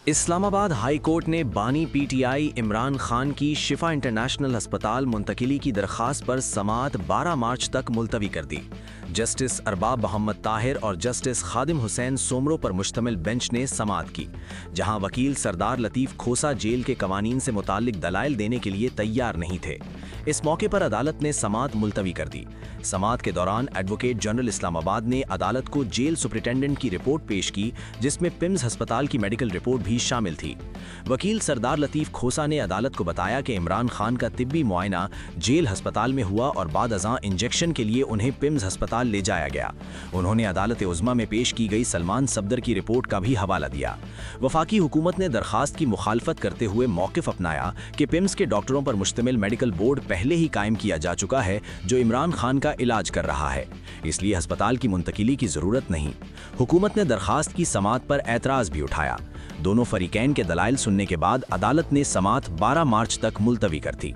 Islamabad high court ने बानी PTI Imran Khan की शिफा इंटरनेशनल अस्पताल मुंतकिली की दरखास्त पर समाअत 12 मार्च तक मुलतवी कर दी। जस्टिस अरबाब मोहम्मद ताहिर और जस्टिस खादिम हुसैन सोमरो पर मुश्तमिल बेंच ने समाअत की, जहां वकील सरदार लतीफ़ खोसा जेल के कवानीन से मुताल्लिक दलाइल देने के लिए तैयार नहीं थे। इस मौके पर अदालत ने समाअत मुलतवी कर दी। समाअत के दौरान एडवोकेट जनरल इस्लामाबाद ने अदालत को जेल सुपरिटेंडेंट की रिपोर्ट पेश की, जिसमें पिम्स अस्पताल की मेडिकल रिपोर्ट भी शामिल थी। वकील सरदार लतीफ़ खोसा ने अदालत को बताया कि इमरान खान का तिब्बी मुआयना जेल अस्पताल में हुआ और बाद अज़ां इंजेक्शन के लिए उन्हें पिम्स अस्पताल ले जाया गया। उन्होंने अदालत उज़्मा में पेश की गई सलमान सफदर की रिपोर्ट का भी हवाला दिया। वफाकी हुकूमत ने दरखास्त की मुखालफत करते हुए मौक़िफ़ अपनाया कि पिम्स के डॉक्टरों पर मुश्तमिल मेडिकल बोर्ड पहले ही कायम किया जा चुका है, जो इमरान खान का इलाज कर रहा है, इसलिए अस्पताल की मुंतकिली की ज़रूरत नहीं। हुकूमत ने दरखास्त की समाअत पर एतराज़ भी उठाया। दोनों फरीकैन के दलाइल सुनने के बाद अदालत ने समाअत 12 मार्च तक मुलतवी कर दी।